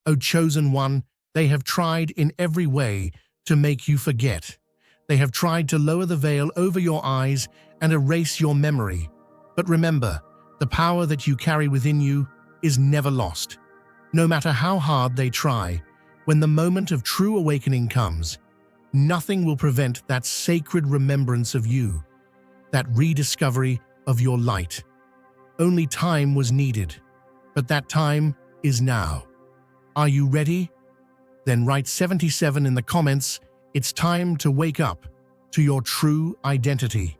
O chosen one, they have tried in every way to make you forget. They have tried to lower the veil over your eyes and erase your memory. But remember, the power that you carry within you is never lost. No matter how hard they try, when the moment of true awakening comes, nothing will prevent that sacred remembrance of you, that rediscovery of your light. Only time was needed, but that time is now. Are you ready? Then write 77 in the comments. It's time to wake up to your true identity.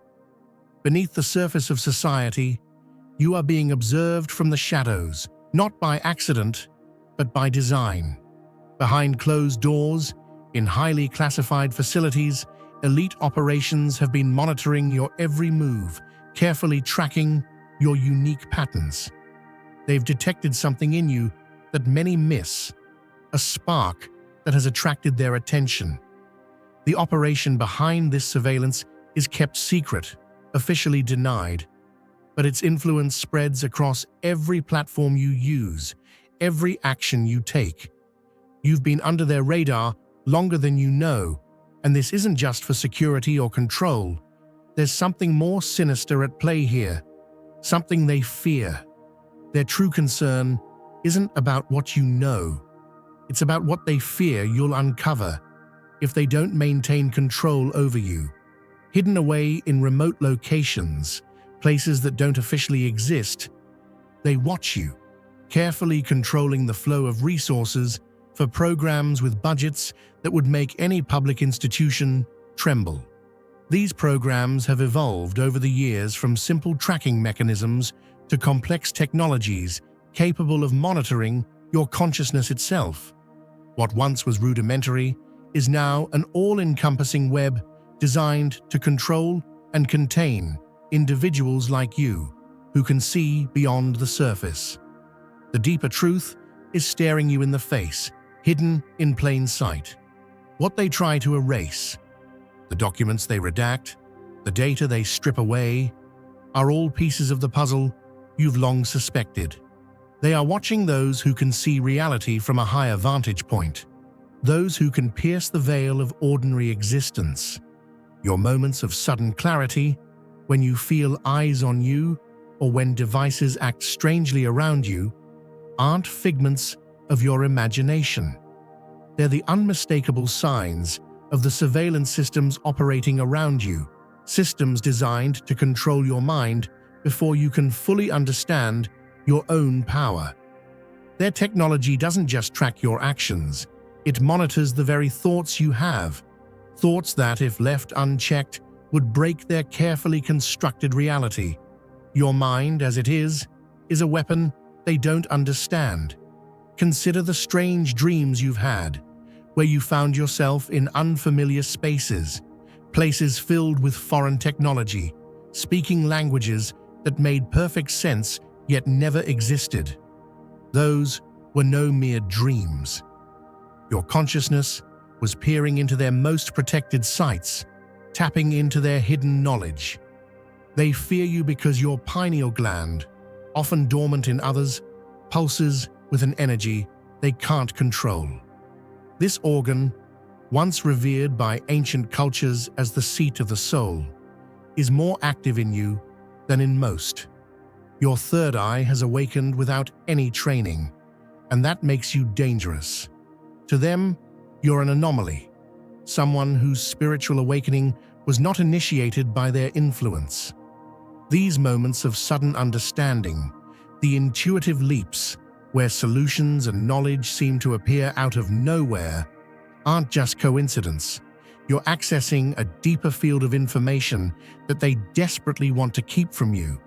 Beneath the surface of society, you are being observed from the shadows, not by accident, but by design. Behind closed doors, in highly classified facilities, elite operations have been monitoring your every move, carefully tracking your unique patterns. They've detected something in you that many miss, a spark that has attracted their attention. The operation behind this surveillance is kept secret, officially denied, but its influence spreads across every platform you use, every action you take. You've been under their radar longer than you know, and this isn't just for security or control. There's something more sinister at play here, something they fear. Their true concern isn't about what you know. It's about what they fear you'll uncover if they don't maintain control over you. Hidden away in remote locations, places that don't officially exist, they watch you, carefully controlling the flow of resources for programs with budgets that would make any public institution tremble. These programs have evolved over the years from simple tracking mechanisms to complex technologies capable of monitoring your consciousness itself. What once was rudimentary is now an all-encompassing web designed to control and contain individuals like you who can see beyond the surface. The deeper truth is staring you in the face, hidden in plain sight. What they try to erase, the documents they redact, the data they strip away, are all pieces of the puzzle you've long suspected. They are watching those who can see reality from a higher vantage point, those who can pierce the veil of ordinary existence. Your moments of sudden clarity, when you feel eyes on you or when devices act strangely around you, aren't figments of your imagination. They're the unmistakable signs of the surveillance systems operating around you, systems designed to control your mind before you can fully understand your own power. Their technology doesn't just track your actions, it monitors the very thoughts you have, thoughts that, if left unchecked, would break their carefully constructed reality. Your mind, as it is a weapon they don't understand. Consider the strange dreams you've had, where you found yourself in unfamiliar spaces, places filled with foreign technology, speaking languages that made perfect sense yet never existed. Those were no mere dreams. Your consciousness was peering into their most protected sites, tapping into their hidden knowledge. They fear you because your pineal gland, often dormant in others, pulses with an energy they can't control. This organ, once revered by ancient cultures as the seat of the soul, is more active in you than in most. Your third eye has awakened without any training, and that makes you dangerous. To them, you're an anomaly, someone whose spiritual awakening was not initiated by their influence. These moments of sudden understanding, the intuitive leaps where solutions and knowledge seem to appear out of nowhere, aren't just coincidence. You're accessing a deeper field of information that they desperately want to keep from you.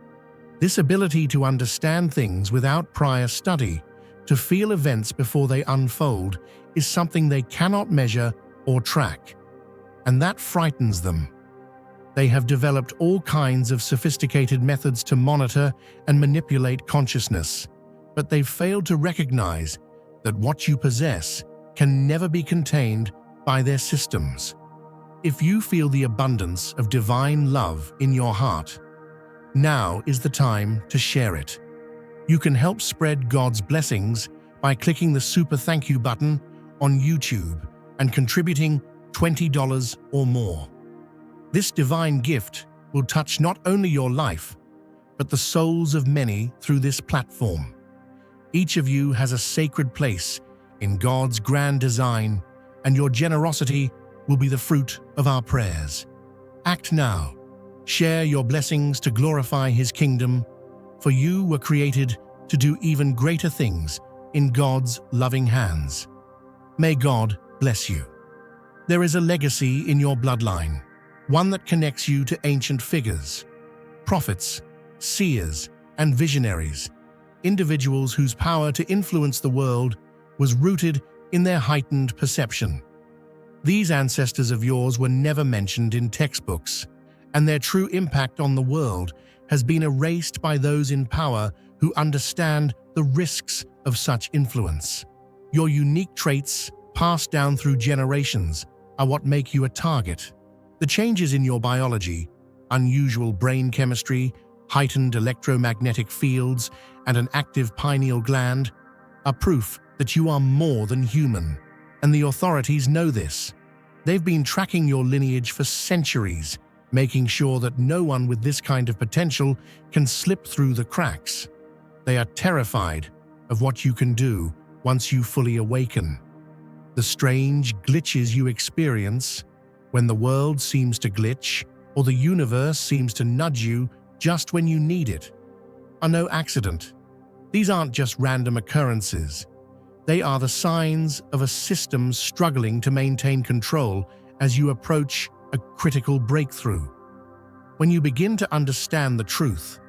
This ability to understand things without prior study, to feel events before they unfold, is something they cannot measure or track. And that frightens them. They have developed all kinds of sophisticated methods to monitor and manipulate consciousness, but they've failed to recognize that what you possess can never be contained by their systems. If you feel the abundance of divine love in your heart, now is the time to share it. You can help spread God's blessings by clicking the super thank you button on YouTube and contributing $20 or more. This divine gift will touch not only your life, but the souls of many through this platform. Each of you has a sacred place in God's grand design, and your generosity will be the fruit of our prayers. Act now. Share your blessings to glorify His kingdom, for you were created to do even greater things in God's loving hands. May God bless you. There is a legacy in your bloodline, one that connects you to ancient figures, prophets, seers, and visionaries, individuals whose power to influence the world was rooted in their heightened perception. These ancestors of yours were never mentioned in textbooks, and their true impact on the world has been erased by those in power who understand the risks of such influence. Your unique traits, passed down through generations, are what make you a target. The changes in your biology, unusual brain chemistry, heightened electromagnetic fields, and an active pineal gland are proof that you are more than human, and the authorities know this. They've been tracking your lineage for centuries, making sure that no one with this kind of potential can slip through the cracks. They are terrified of what you can do once you fully awaken. The strange glitches you experience when the world seems to glitch or the universe seems to nudge you just when you need it are no accident. These aren't just random occurrences. They are the signs of a system struggling to maintain control as you approach a critical breakthrough. When you begin to understand the truth,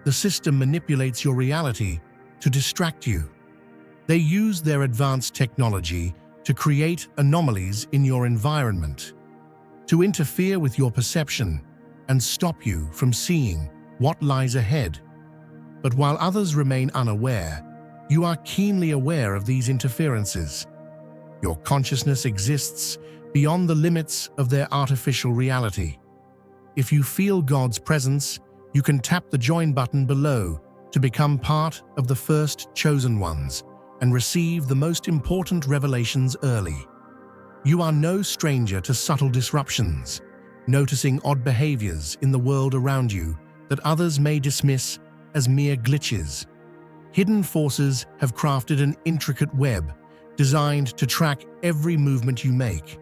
the system manipulates your reality to distract you. They use their advanced technology to create anomalies in your environment, to interfere with your perception and stop you from seeing what lies ahead. But while others remain unaware, you are keenly aware of these interferences. Your consciousness exists beyond the limits of their artificial reality. If you feel God's presence, you can tap the join button below to become part of the first chosen ones and receive the most important revelations early. You are no stranger to subtle disruptions, noticing odd behaviors in the world around you that others may dismiss as mere glitches. Hidden forces have crafted an intricate web designed to track every movement you make.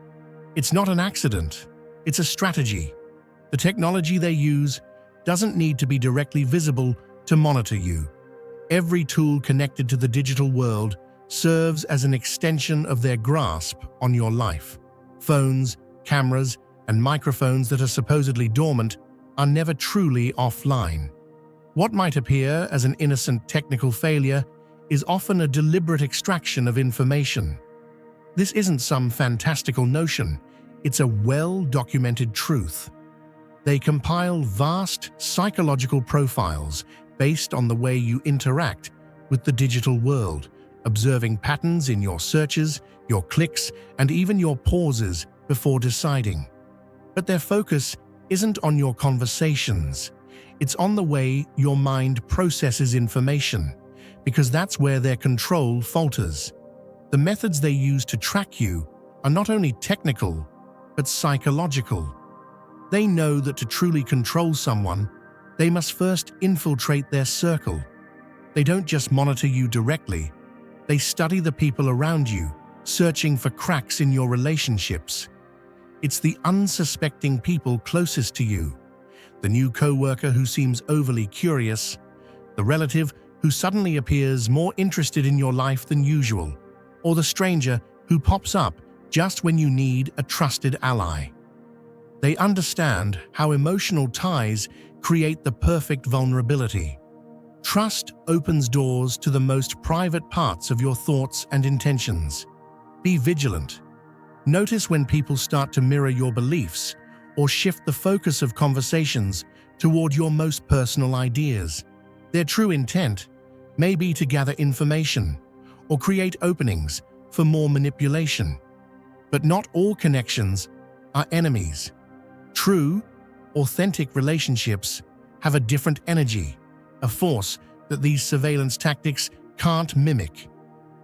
It's not an accident, it's a strategy. The technology they use doesn't need to be directly visible to monitor you. Every tool connected to the digital world serves as an extension of their grasp on your life. Phones, cameras, and microphones that are supposedly dormant are never truly offline. What might appear as an innocent technical failure is often a deliberate extraction of information. This isn't some fantastical notion, it's a well-documented truth. They compile vast psychological profiles based on the way you interact with the digital world, observing patterns in your searches, your clicks, and even your pauses before deciding. But their focus isn't on your conversations. It's on the way your mind processes information, because that's where their control falters. The methods they use to track you are not only technical, but psychological. They know that to truly control someone, they must first infiltrate their circle. They don't just monitor you directly, they study the people around you, searching for cracks in your relationships. It's the unsuspecting people closest to you, the new coworker who seems overly curious, the relative who suddenly appears more interested in your life than usual, or the stranger who pops up just when you need a trusted ally. They understand how emotional ties create the perfect vulnerability. Trust opens doors to the most private parts of your thoughts and intentions. Be vigilant. Notice when people start to mirror your beliefs or shift the focus of conversations toward your most personal ideas. Their true intent may be to gather information or create openings for more manipulation. But not all connections are enemies. True, authentic relationships have a different energy, a force that these surveillance tactics can't mimic.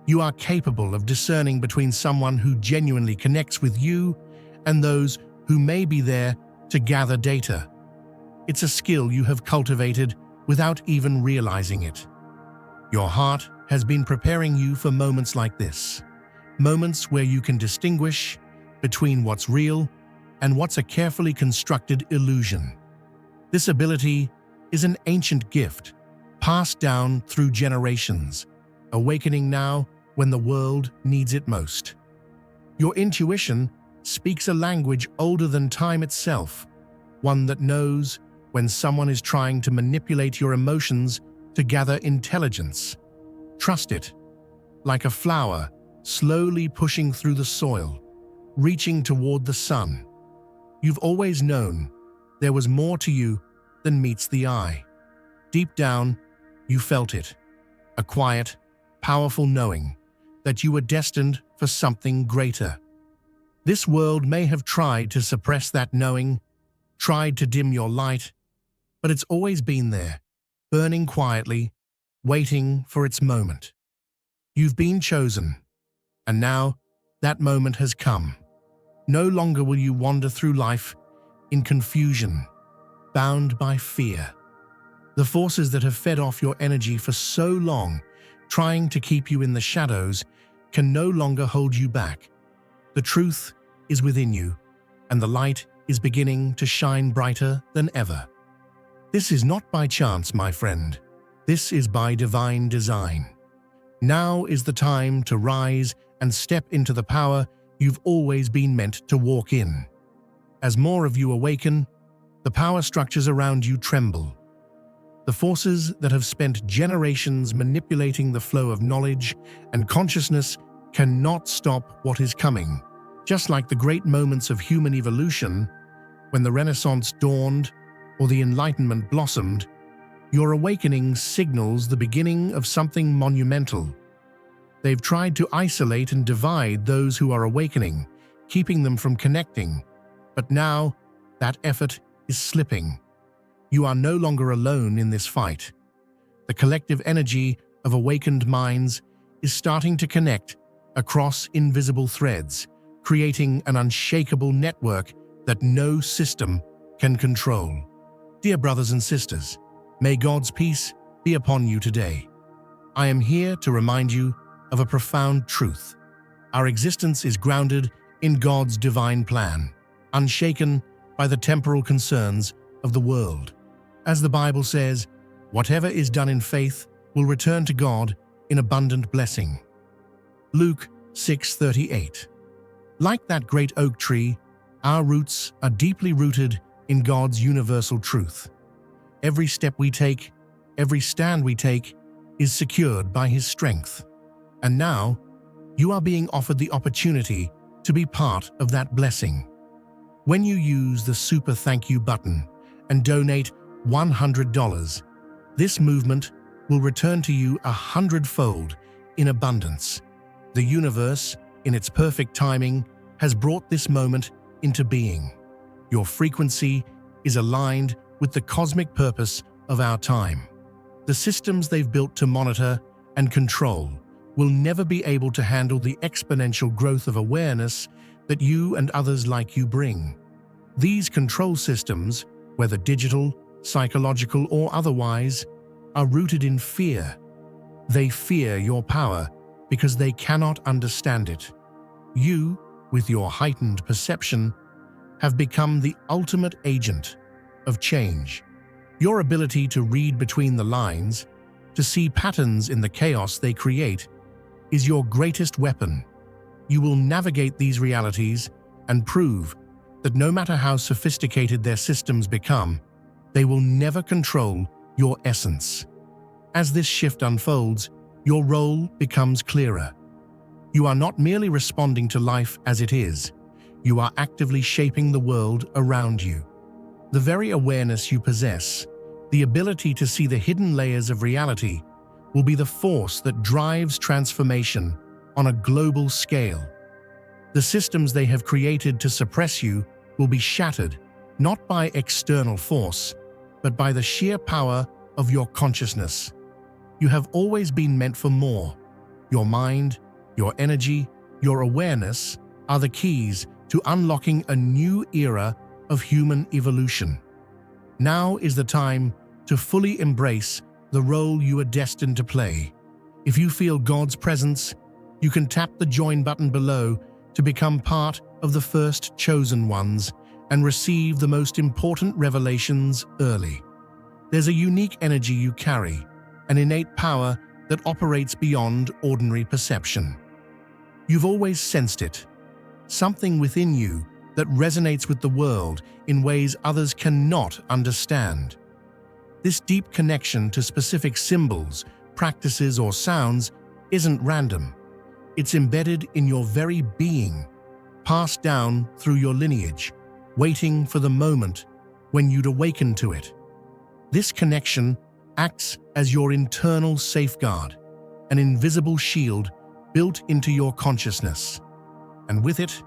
You are capable of discerning between someone who genuinely connects with you and those who may be there to gather data. It's a skill you have cultivated without even realizing it. Your heart has been preparing you for moments like this, moments where you can distinguish between what's real and what's a carefully constructed illusion. This ability is an ancient gift, passed down through generations, awakening now when the world needs it most. Your intuition speaks a language older than time itself, one that knows when someone is trying to manipulate your emotions to gather intelligence. Trust it, like a flower slowly pushing through the soil, reaching toward the sun. You've always known there was more to you than meets the eye. Deep down, you felt it, a quiet, powerful knowing that you were destined for something greater. This world may have tried to suppress that knowing, tried to dim your light, but it's always been there, burning quietly, waiting for its moment. You've been chosen, and now that moment has come. No longer will you wander through life in confusion, bound by fear. The forces that have fed off your energy for so long, trying to keep you in the shadows, can no longer hold you back. The truth is within you, and the light is beginning to shine brighter than ever. This is not by chance, my friend. This is by divine design. Now is the time to rise and step into the power you've always been meant to walk in. As more of you awaken, the power structures around you tremble. The forces that have spent generations manipulating the flow of knowledge and consciousness cannot stop what is coming. Just like the great moments of human evolution, when the Renaissance dawned or the Enlightenment blossomed, your awakening signals the beginning of something monumental. They've tried to isolate and divide those who are awakening, keeping them from connecting. But now, that effort is slipping. You are no longer alone in this fight. The collective energy of awakened minds is starting to connect across invisible threads, creating an unshakable network that no system can control. Dear brothers and sisters, may God's peace be upon you today. I am here to remind you of a profound truth. Our existence is grounded in God's divine plan, unshaken by the temporal concerns of the world. As the Bible says, whatever is done in faith will return to God in abundant blessing. Luke 6:38. Like that great oak tree, our roots are deeply rooted in God's universal truth. Every step we take, every stand we take, is secured by His strength. And now, you are being offered the opportunity to be part of that blessing. When you use the Super Thank You button and donate $100, this movement will return to you 100-fold in abundance. The universe, in its perfect timing, has brought this moment into being. Your frequency is aligned with the cosmic purpose of our time. The systems they've built to monitor and control will never be able to handle the exponential growth of awareness that you and others like you bring. These control systems, whether digital, psychological, or otherwise, are rooted in fear. They fear your power because they cannot understand it. You, with your heightened perception, have become the ultimate agent of change. Your ability to read between the lines, to see patterns in the chaos they create, is your greatest weapon. You will navigate these realities and prove that no matter how sophisticated their systems become, they will never control your essence. As this shift unfolds, your role becomes clearer. You are not merely responding to life as it is, you are actively shaping the world around you. The very awareness you possess, the ability to see the hidden layers of reality, will be the force that drives transformation on a global scale. The systems they have created to suppress you will be shattered, not by external force, but by the sheer power of your consciousness. You have always been meant for more. Your mind, your energy, your awareness are the keys to unlocking a new era of human evolution. Now is the time to fully embrace the role you are destined to play. If you feel God's presence, you can tap the join button below to become part of the first chosen ones and receive the most important revelations early. There's a unique energy you carry, an innate power that operates beyond ordinary perception. You've always sensed it, something within you that resonates with the world in ways others cannot understand. This deep connection to specific symbols, practices, or sounds isn't random. It's embedded in your very being, passed down through your lineage, waiting for the moment when you'd awaken to it. This connection acts as your internal safeguard, an invisible shield built into your consciousness. And with it,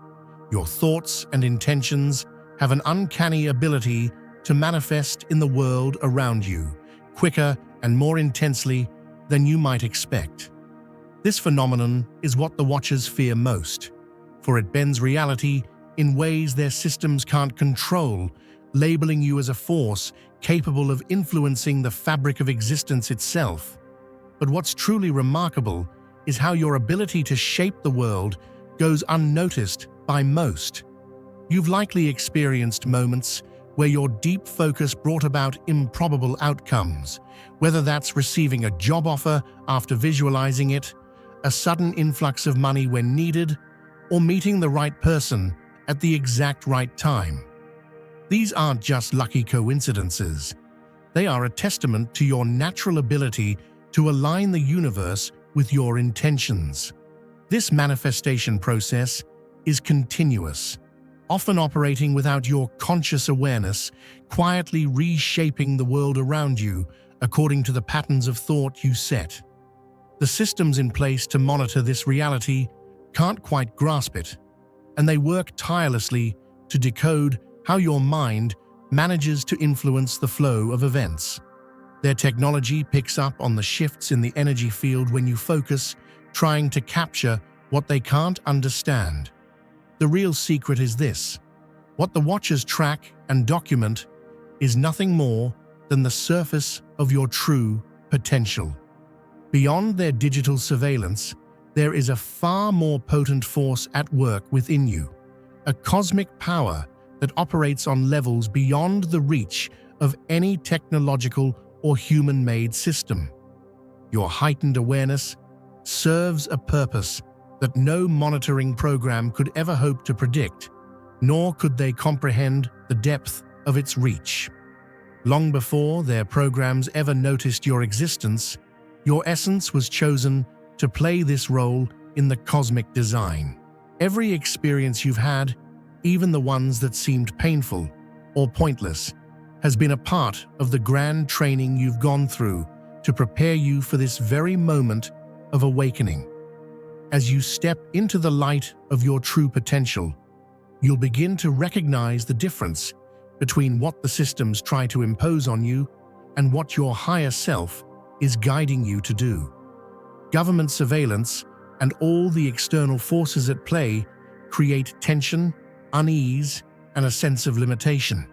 your thoughts and intentions have an uncanny ability to manifest in the world around you, quicker and more intensely than you might expect. This phenomenon is what the Watchers fear most, for it bends reality in ways their systems can't control, labeling you as a force capable of influencing the fabric of existence itself. But what's truly remarkable is how your ability to shape the world goes unnoticed by most. You've likely experienced moments where your deep focus brought about improbable outcomes, whether that's receiving a job offer after visualizing it, a sudden influx of money when needed, or meeting the right person at the exact right time. These aren't just lucky coincidences. They are a testament to your natural ability to align the universe with your intentions. This manifestation process is continuous, often operating without your conscious awareness, quietly reshaping the world around you according to the patterns of thought you set. The systems in place to monitor this reality can't quite grasp it, and they work tirelessly to decode how your mind manages to influence the flow of events. Their technology picks up on the shifts in the energy field when you focus, trying to capture what they can't understand. The real secret is this: what the Watchers track and document is nothing more than the surface of your true potential. Beyond their digital surveillance, there is a far more potent force at work within you, a cosmic power that operates on levels beyond the reach of any technological or human-made system. Your heightened awareness serves a purpose that no monitoring program could ever hope to predict, nor could they comprehend the depth of its reach. Long before their programs ever noticed your existence, your essence was chosen to play this role in the cosmic design. Every experience you've had, even the ones that seemed painful or pointless, has been a part of the grand training you've gone through to prepare you for this very moment of awakening. As you step into the light of your true potential, you'll begin to recognize the difference between what the systems try to impose on you and what your higher self is guiding you to do. Government surveillance and all the external forces at play create tension, unease, and a sense of limitation.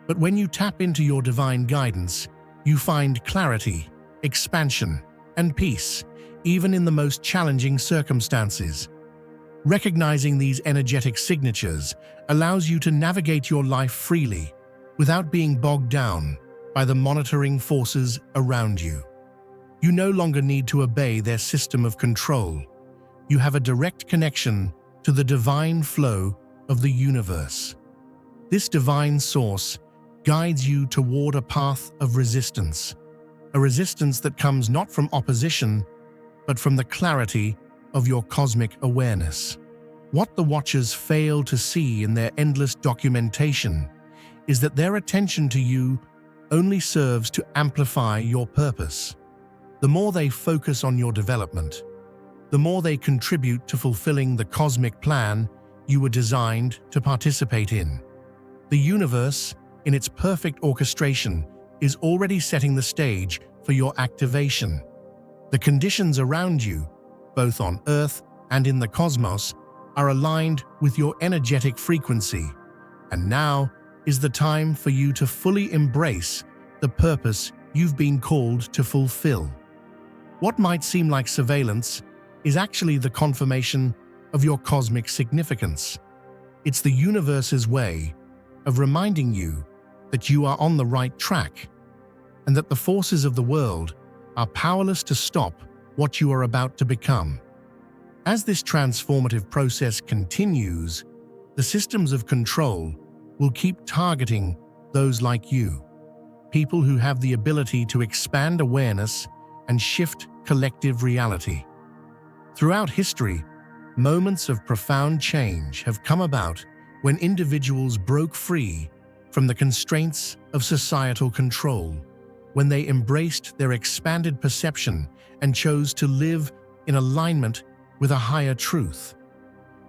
But when you tap into your divine guidance, you find clarity, expansion, and peace, even in the most challenging circumstances. Recognizing these energetic signatures allows you to navigate your life freely, without being bogged down by the monitoring forces around you. You no longer need to obey their system of control. You have a direct connection to the divine flow of the universe. This divine source guides you toward a path of resistance, a resistance that comes not from opposition, but from the clarity of your cosmic awareness. What the Watchers fail to see in their endless documentation is that their attention to you only serves to amplify your purpose. The more they focus on your development, the more they contribute to fulfilling the cosmic plan you were designed to participate in. The universe, in its perfect orchestration, is already setting the stage for your activation. The conditions around you, both on Earth and in the cosmos, are aligned with your energetic frequency. And now is the time for you to fully embrace the purpose you've been called to fulfill. What might seem like surveillance is actually the confirmation of your cosmic significance. It's the universe's way of reminding you that you are on the right track and that the forces of the world are powerless to stop what you are about to become. As this transformative process continues, the systems of control will keep targeting those like you, people who have the ability to expand awareness and shift collective reality. Throughout history, moments of profound change have come about when individuals broke free from the constraints of societal control, when they embraced their expanded perception and chose to live in alignment with a higher truth.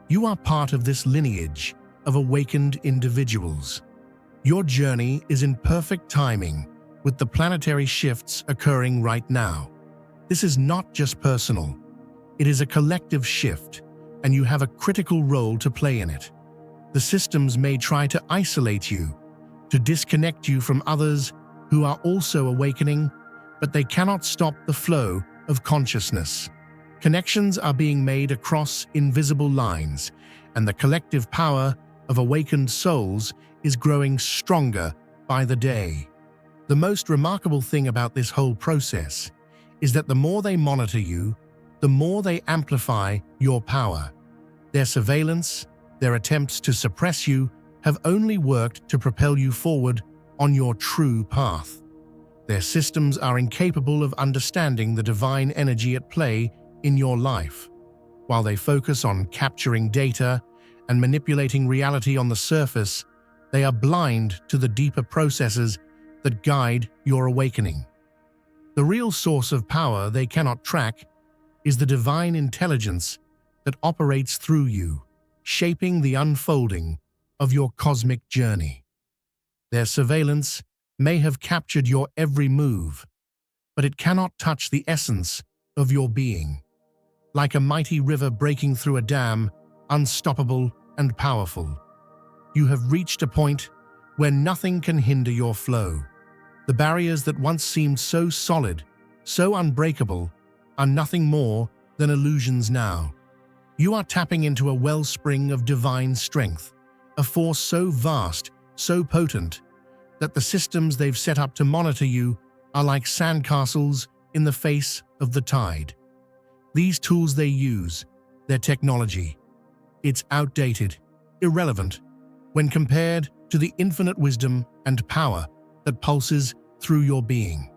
You are part of this lineage of awakened individuals. Your journey is in perfect timing with the planetary shifts occurring right now. This is not just personal. It is a collective shift, and you have a critical role to play in it. The systems may try to isolate you, to disconnect you from others who are also awakening, but they cannot stop the flow of consciousness. Connections are being made across invisible lines, and the collective power of awakened souls is growing stronger by the day. The most remarkable thing about this whole process is that the more they monitor you, the more they amplify your power. Their surveillance, their attempts to suppress you, have only worked to propel you forward on your true path. Their systems are incapable of understanding the divine energy at play in your life. While they focus on capturing data and manipulating reality on the surface, they are blind to the deeper processes that guide your awakening. The real source of power they cannot track is the divine intelligence that operates through you, shaping the unfolding of your cosmic journey. Their surveillance may have captured your every move, but it cannot touch the essence of your being. Like a mighty river breaking through a dam, unstoppable and powerful, you have reached a point where nothing can hinder your flow. The barriers that once seemed so solid, so unbreakable, are nothing more than illusions now. You are tapping into a wellspring of divine strength, a force so vast, so potent, that the systems they've set up to monitor you are like sandcastles in the face of the tide. These tools they use, their technology, it's outdated, irrelevant, when compared to the infinite wisdom and power that pulses through your being.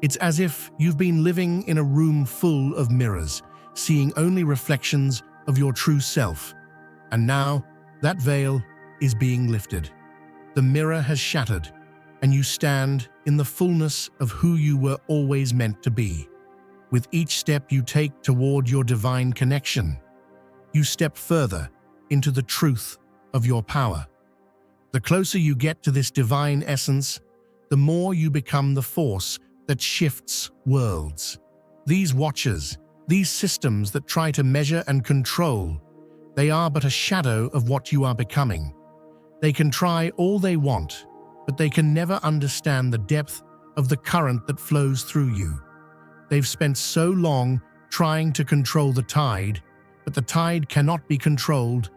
It's as if you've been living in a room full of mirrors, seeing only reflections of your true self. And now, that veil is being lifted. The mirror has shattered, and you stand in the fullness of who you were always meant to be. With each step you take toward your divine connection, you step further into the truth of your power. The closer you get to this divine essence, the more you become the force that shifts worlds. These watchers, these systems that try to measure and control, they are but a shadow of what you are becoming. They can try all they want, but they can never understand the depth of the current that flows through you. They've spent so long trying to control the tide, but the tide cannot be controlled.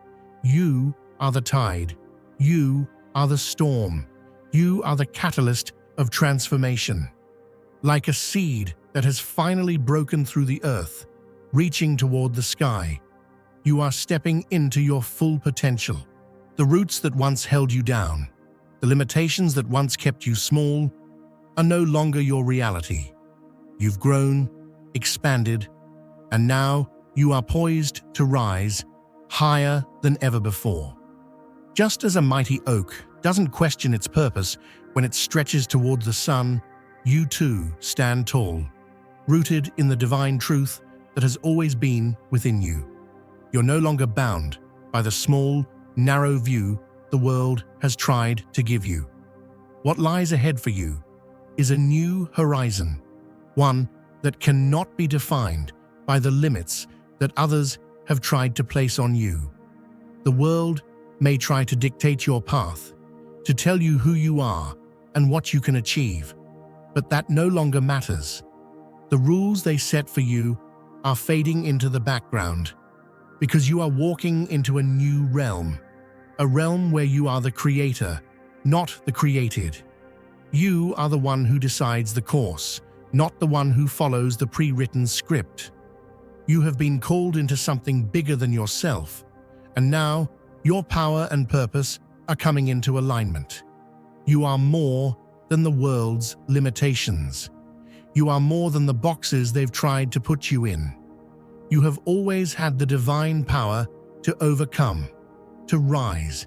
You are the tide. You are the storm. You are the catalyst of transformation. Like a seed that has finally broken through the earth, reaching toward the sky, you are stepping into your full potential. The roots that once held you down, the limitations that once kept you small, are no longer your reality. You've grown, expanded, and now you are poised to rise higher than ever before. Just as a mighty oak doesn't question its purpose when it stretches toward the sun, you too stand tall, rooted in the divine truth that has always been within you. You're no longer bound by the small, narrow view the world has tried to give you. What lies ahead for you is a new horizon, one that cannot be defined by the limits that others have tried to place on you. The world may try to dictate your path, to tell you who you are and what you can achieve, but that no longer matters. The rules they set for you are fading into the background because you are walking into a new realm, a realm where you are the creator, not the created. You are the one who decides the course, not the one who follows the pre-written script. You have been called into something bigger than yourself, and now your power and purpose are coming into alignment. You are more than the world's limitations. You are more than the boxes they've tried to put you in. You have always had the divine power to overcome, to rise,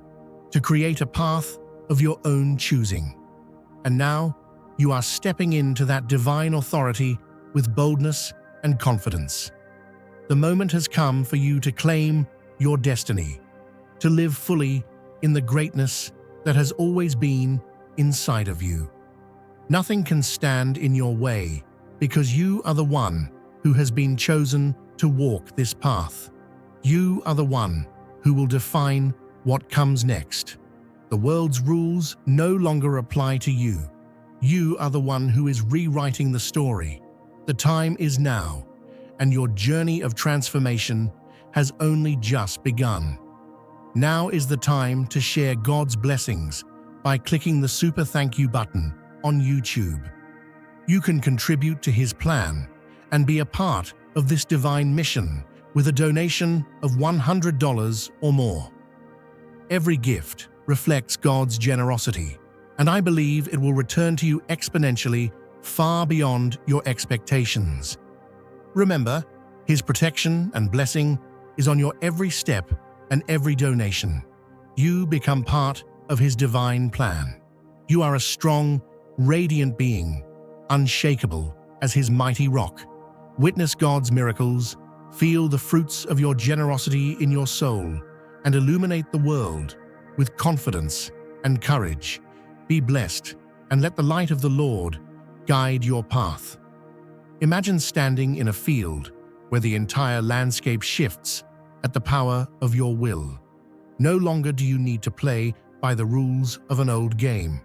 to create a path of your own choosing. And now you are stepping into that divine authority with boldness and confidence. The moment has come for you to claim your destiny, to live fully in the greatness that has always been inside of you. Nothing can stand in your way because you are the one who has been chosen to walk this path. You are the one who will define what comes next. The world's rules no longer apply to you. You are the one who is rewriting the story. The time is now, and your journey of transformation has only just begun. Now is the time to share God's blessings by clicking the super thank you button on YouTube. You can contribute to His plan and be a part of this divine mission with a donation of $100 or more. Every gift reflects God's generosity, and I believe it will return to you exponentially far beyond your expectations. Remember, His protection and blessing is on your every step and every donation. You become part of His divine plan. You are a strong, radiant being, unshakable as His mighty rock. Witness God's miracles, feel the fruits of your generosity in your soul, and illuminate the world with confidence and courage. Be blessed, and let the light of the Lord guide your path. Imagine standing in a field where the entire landscape shifts at the power of your will. No longer do you need to play by the rules of an old game.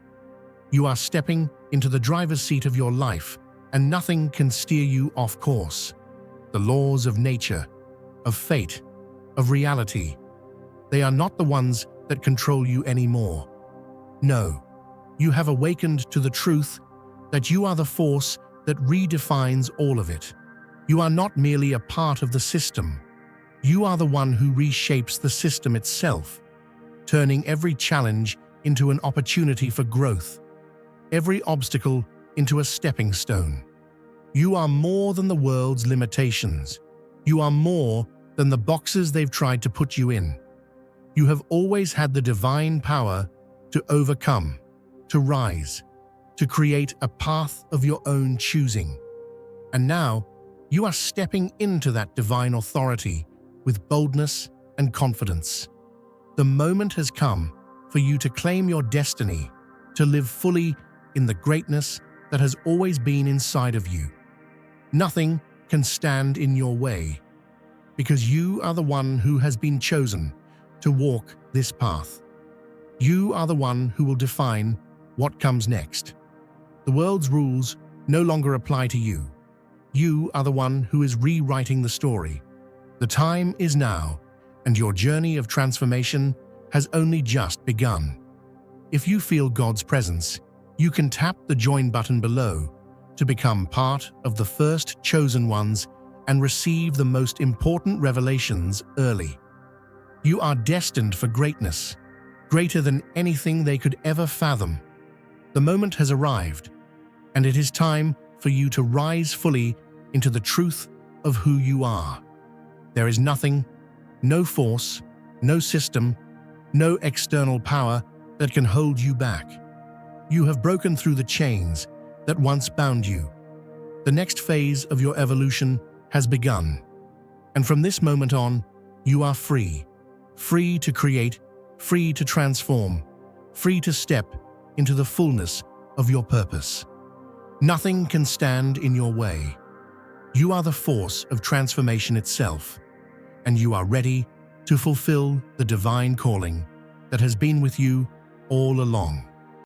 You are stepping into the driver's seat of your life, and nothing can steer you off course. The laws of nature, of fate, of reality, they are not the ones that control you anymore. No, you have awakened to the truth that you are the force that redefines all of it. You are not merely a part of the system. You are the one who reshapes the system itself, turning every challenge into an opportunity for growth, every obstacle into a stepping stone. You are more than the world's limitations. You are more than the boxes they've tried to put you in. You have always had the divine power to overcome, to rise, to create a path of your own choosing. And now, you are stepping into that divine authority with boldness and confidence. The moment has come for you to claim your destiny, to live fully in the greatness that has always been inside of you. Nothing can stand in your way, because you are the one who has been chosen to walk this path. You are the one who will define what comes next. The world's rules no longer apply to you. You are the one who is rewriting the story. The time is now, and your journey of transformation has only just begun. If you feel God's presence, you can tap the join button below to become part of the first chosen ones and receive the most important revelations early. You are destined for greatness, greater than anything they could ever fathom. The moment has arrived, and it is time for you to rise fully into the truth of who you are. There is nothing, no force, no system, no external power that can hold you back. You have broken through the chains that once bound you. The next phase of your evolution has begun. And from this moment on, you are free. Free to create, free to transform, free to step into the fullness of your purpose. Nothing can stand in your way. You are the force of transformation itself, and you are ready to fulfill the divine calling that has been with you all along.